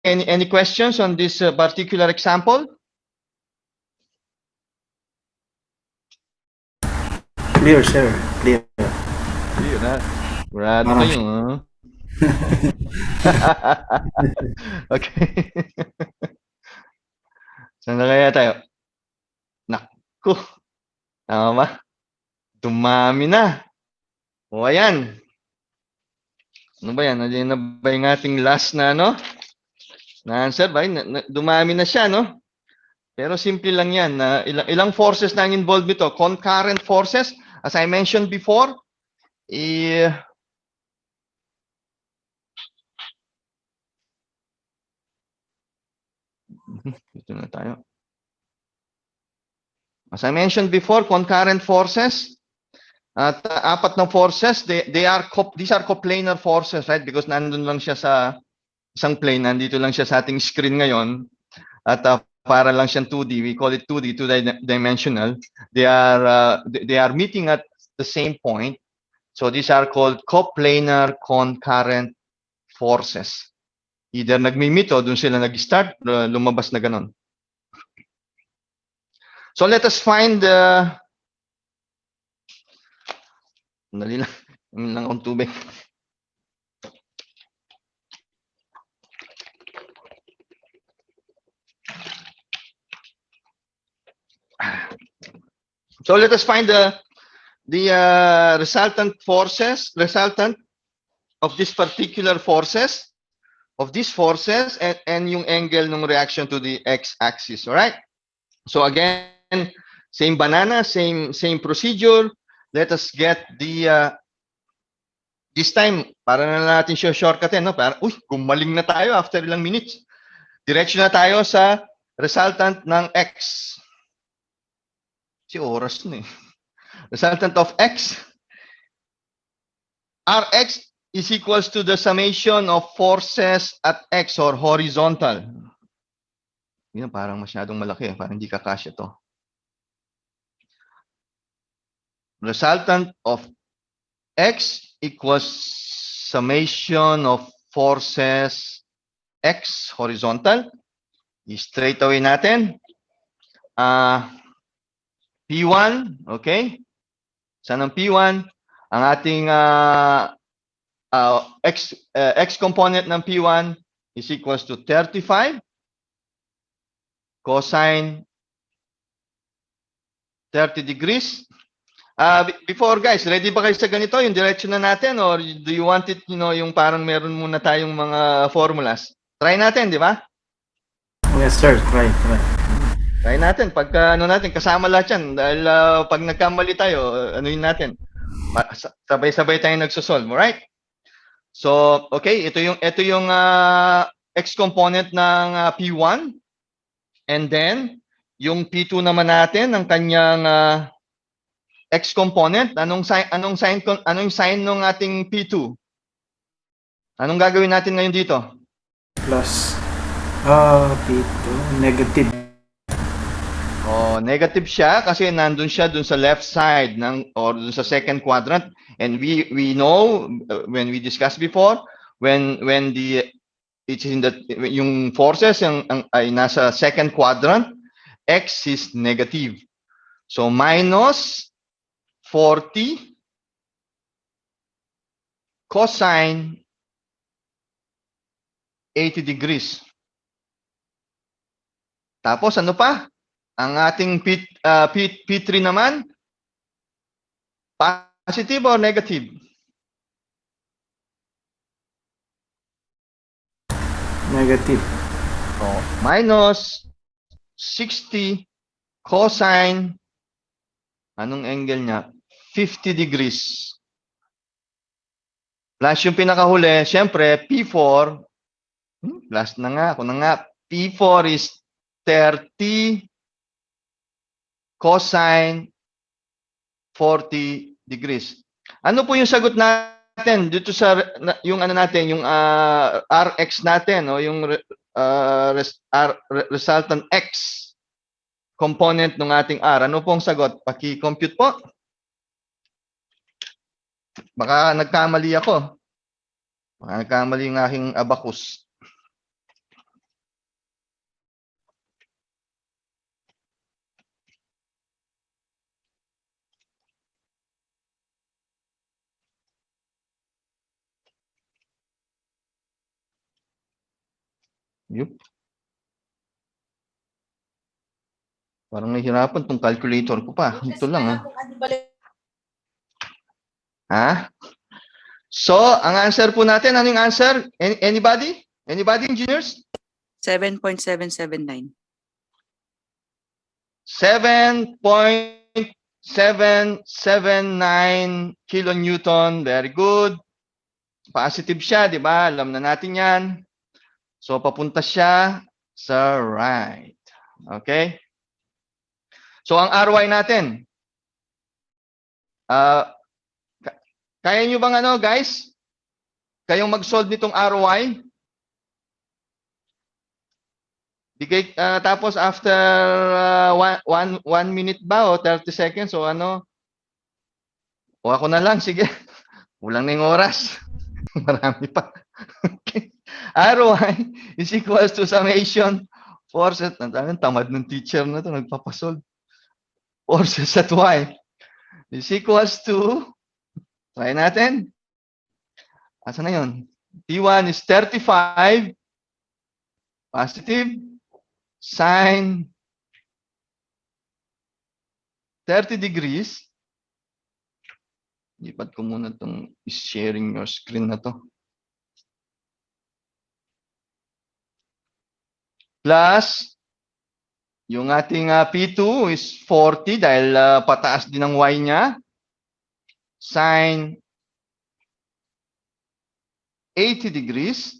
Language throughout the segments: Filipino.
any questions on this particular example? Clear, sir. Clear. Clear, ha? Grado kayo, ha? Okay. Saan na kaya tayo? Naku. Tama ba? Dumami na. O, ayan. Ano ba yan? Ano ba yung ating last na, ano? Na answer ba? Dumami na siya, no? Pero simple lang yan. Ilang forces na ang involved nito? Concurrent forces, as I mentioned before, dito na tayo. As I mentioned before, concurrent forces, at apat na forces, these are coplanar forces, right? Because nandun lang siya sa isang plane, nandito lang siya sa ating screen ngayon. At para lang siyang 2D, we call it 2D, two-dimensional. They are meeting at the same point. So these are called coplanar concurrent forces. Either nagmi-meet o dun sila nag-start, lumabas na ganon. So let us find dali lang akong tubig. So let us find the resultant of this particular forces, and yung angle ng reaction to the x-axis. All right. So again, same banana, same procedure. Let us get the this time para na natin siya shortcutin, no? Para gumaling na tayo after ilang minutes. Diretso na tayo sa resultant ng x. Si oras na eh. Resultant of x. Rx is equals to the summation of forces at x, or horizontal. Yan, parang masyadong malaki. Parang hindi kakasya to. Resultant of x equals summation of forces x, horizontal. I-straight away natin. P1, okay? Saan ang P1? Ang ating x component ng P1 is equals to 35 cosine 30 degrees. Before guys, ready ba kayo sa ganito? Yung direction na natin, or do you want it, yung parang meron muna tayong mga formulas? Try natin, di ba? Yes, sir. Try. Try natin. Pagka natin, kasama lahat yan. Dahil pag nagkamali tayo, anuin natin. Sabay-sabay tayong nagsosolve. Alright? So, okay. Ito yung x component ng P1. And then, yung P2 naman natin, ang kanyang x component. Anong sign ng ating P2? Anong gagawin natin ngayon dito? Plus P2, negative. Negative siya kasi nandun siya dun sa left side or dun sa second quadrant, and we know when we discussed before, when it's in yung forces ay nasa second quadrant, x is negative. So minus 40 cosine 80 degrees. Tapos ano pa? Ang ating P3 naman, positive or negative? Negative. Minus 60 cosine, anong angle niya? 50 degrees. Plus yung pinakahuli, syempre, P4, plus na nga, ako na nga, P4 is 30 cosine 40 degrees. Ano po yung sagot natin dito sa yung natin, yung Rx natin, o yung resultant X component ng ating R? Ano pong sagot? Paki-compute po. Baka nagkamali ako. Baka nagkamali yung aking abacus. Yup. Parang nahihirapan tong calculator ko pa. Ito lang, ha? Ha? So, ang answer po natin, ano yung answer? Anybody? Anybody, engineers? 7.779. 7.779 kilonewton. Very good. Positive siya, di ba? Alam na natin yan. So, papunta siya sa right. Okay? So, ang RY natin. Kaya nyo bang ano, guys? Kayong mag-solve nitong RY? Bigay, tapos after 1 minute ba o 30 seconds o ano? O ako na lang, sige. Kulang na yung oras. Marami pa. Okay. RY is equals to summation forces. Tamad ng teacher na to, nagpapasolve. Forces at Y is equals to, try natin. Asa na yun? T1 is 35 positive sine 30 degrees. Lipat ko muna itong sharing your screen na to. Plus, yung ating P2 is 40 dahil pataas din ang Y niya. Sine 80 degrees.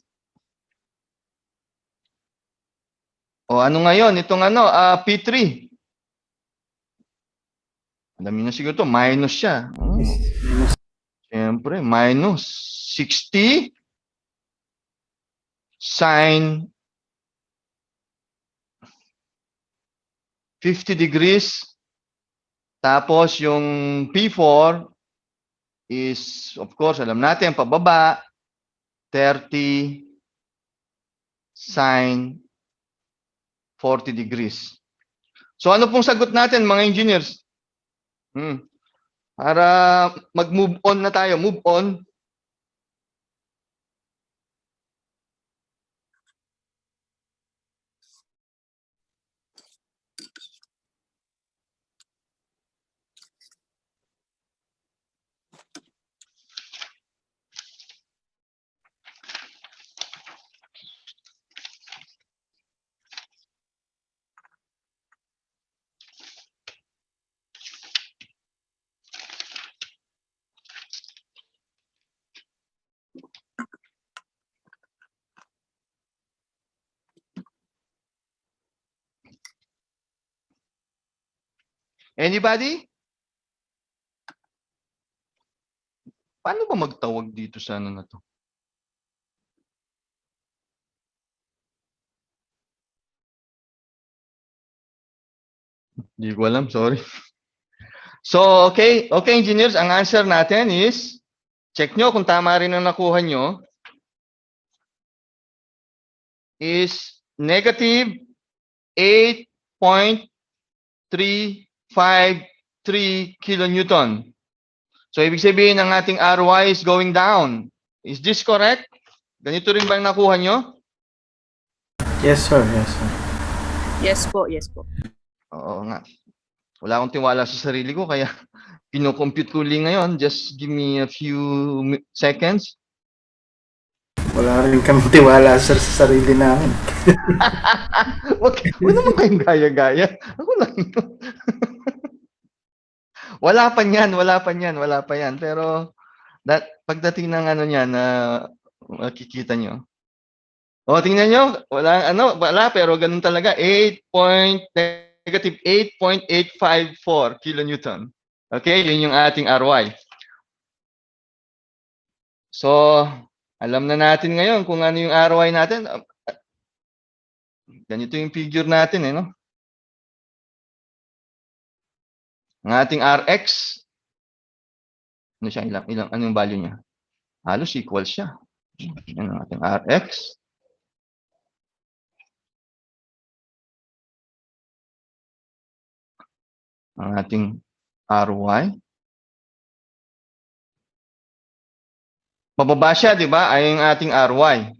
O ano ngayon? Itong ano, P3. Alam niyo na siguro to, minus siya. Oh. Siyempre, minus 60 sine 50 degrees. Tapos yung P4 is, of course, alam natin, pababa, 30 sine 40 degrees. So ano pong sagot natin, mga engineers? Para mag-move on na tayo. Move on. Anybody? Paano ba magtawag dito sa ano na to? Hindi ko alam, sorry. So, okay, engineers, ang answer natin is, check nyo kung tama rin ang nakuha nyo, is negative 8.353 kilonewton. So, ibig sabihin ng ating RY is going down. Is this correct? Ganito rin ba ang nakuha nyo? Yes, sir. Yes, sir. Yes po, yes po. Oo nga. Wala akong tiwala sa sarili ko, kaya pino-compute ko lang ngayon. Just give me a few seconds. Wala rin kami tiwala, sir, sa sarili namin. Wag naman kayong gaya-gaya. Ako lang yun. Wala pa yan. Pero pagdating ng ano niyan na makikita nyo. O, tingnan nyo. Wala, pero ganun talaga. Negative 8.854 kilonewton. Okay, yun yung ating RY. So, alam na natin ngayon kung ano yung RY natin. Ganito yung figure natin, no? Ang ating Rx, ano siya, ano yung value niya? Halos equal siya. Yan ang ating Rx. Ang ating RY. Mababa siya, di ba? Ay yung ating RY.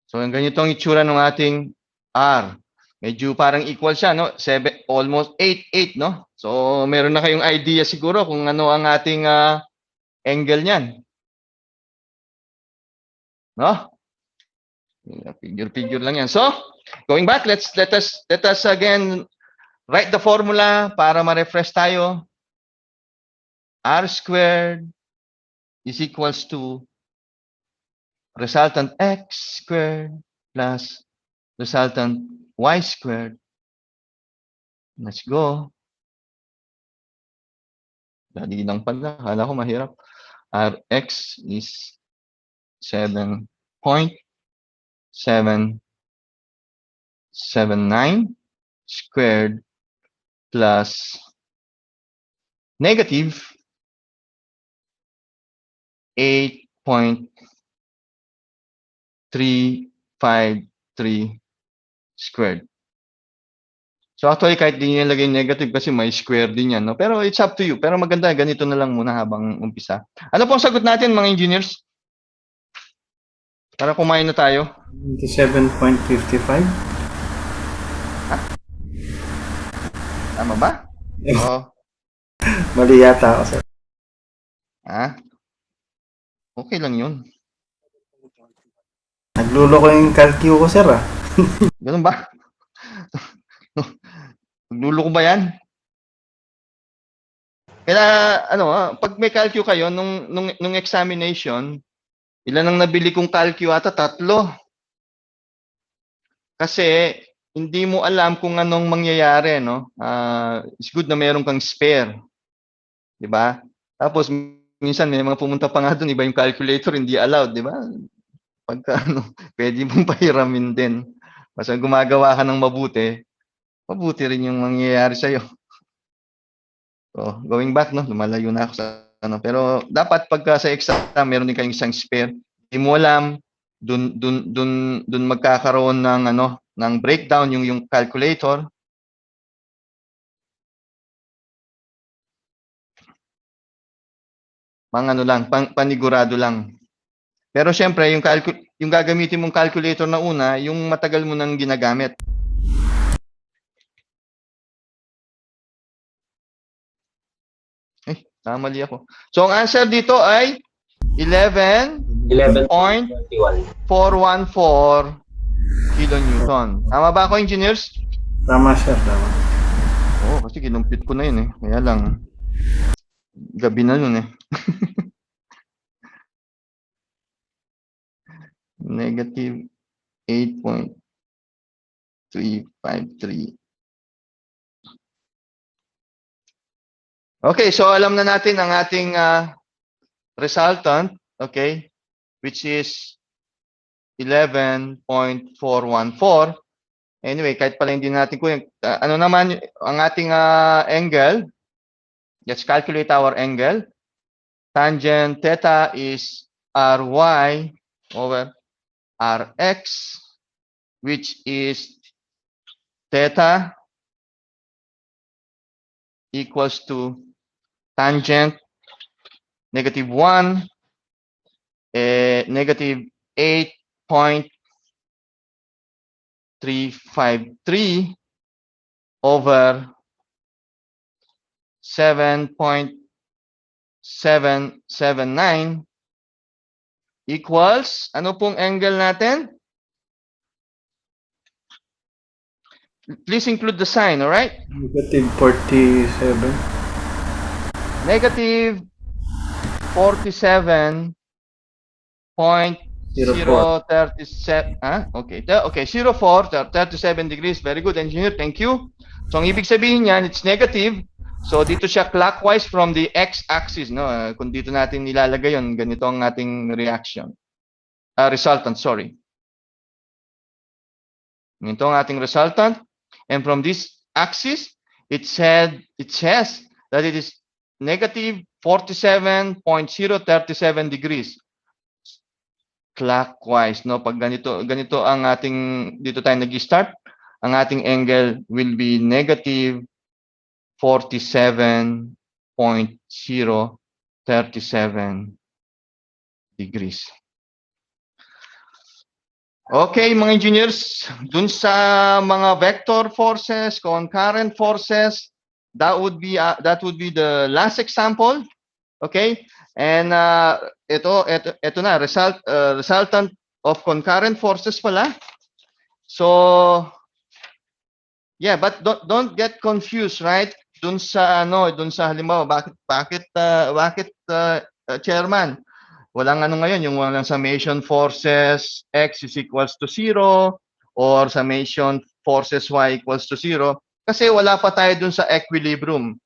So, ang ganito ang itsura ng ating R. Medyo parang equal siya, no? 7, almost 8, no? So, meron na kayong idea siguro kung ano ang ating angle niyan. No? Figure lang yan. So, going back, let us again write the formula para ma-refresh tayo. R squared is equals to resultant x squared plus resultant y squared. Let's go. Dali lang pala. Kala ko mahirap. Rx is 7.779 squared plus negative 8.353 squared. So actually kahit di nyo ilagay negative kasi may square din yan, no? Pero it's up to you. Pero maganda, ganito na lang muna habang umpisa. Ano pong sagot natin mga engineers? Para kumain na tayo. 27.55. Tama ba? Oo. Mali yata ako, sir. Okay lang yun. Nagluloko yung calcu ko, sir, ah. Ganun ba? Nagluloko ba yan? Kaya pag may calcu kayo nung examination, ilan ang nabili kong calcu ata? 3. Kasi hindi mo alam kung anong mangyayari, no? It's good na meron kang spare. 'Di ba? Tapos minsan may mga pumunta pa nga doon, iba yung calculator, hindi allowed, 'di ba? Pagka pwede mong pahiramin din. Basta gumagawa ka ng mabuti rin yung mangyayari sa iyo. So, going back, no, lumalayo na ako sa pero dapat pagka sa exam meron din kayong isang spare. Hindi mo alam dun magkakaroon ng ng breakdown yung calculator. Panigurado lang. Pero syempre, yung gagamitin mong calculator na una, yung matagal mo nang ginagamit. Mali ako. So, ang answer dito ay 11.414 kilonewton. Tama ba ako, engineers? Tama, sir. Tama. Kasi kinumpit ko na yun eh. Kaya lang, gabi na nun eh. Negative 8.353. Okay, so alam na natin ang ating resultant, okay, which is 11.414. Anyway, kahit pala hindi natin kunin, ano naman ang ating angle? Let's calculate our angle. Tangent theta is Ry over Rx, which is theta equals to tangent negative 1, negative 8.353 over 7.779 equals, ano pong angle natin? Please include the sign, all right? Negative 47. Negative 47.037. Okay. Okay, 04, 37 degrees. Very good, engineer. Thank you. So, ang ibig sabihin niyan, it's negative. So, dito siya clockwise from the x-axis. No? Kung dito natin nilalagay yun, ganito ang ating reaction. Resultant, sorry. Ganito ang ating resultant. And from this axis, it says that it is negative 47.037 degrees. Clockwise, no? Pag ganito ang ating, dito tayo nag-start, ang ating angle will be negative 47.037 degrees. Okay, mga engineers, dun sa mga vector forces, concurrent forces, that would be the last example. Okay? And ito na resultant of concurrent forces pala. So yeah, but don't get confused, right? Dun sa halimbawa bakit chairman? Walang ano ngayon, yung walang summation forces x is equals to 0 or summation forces y equals to 0 kasi wala pa tayo dun sa equilibrium.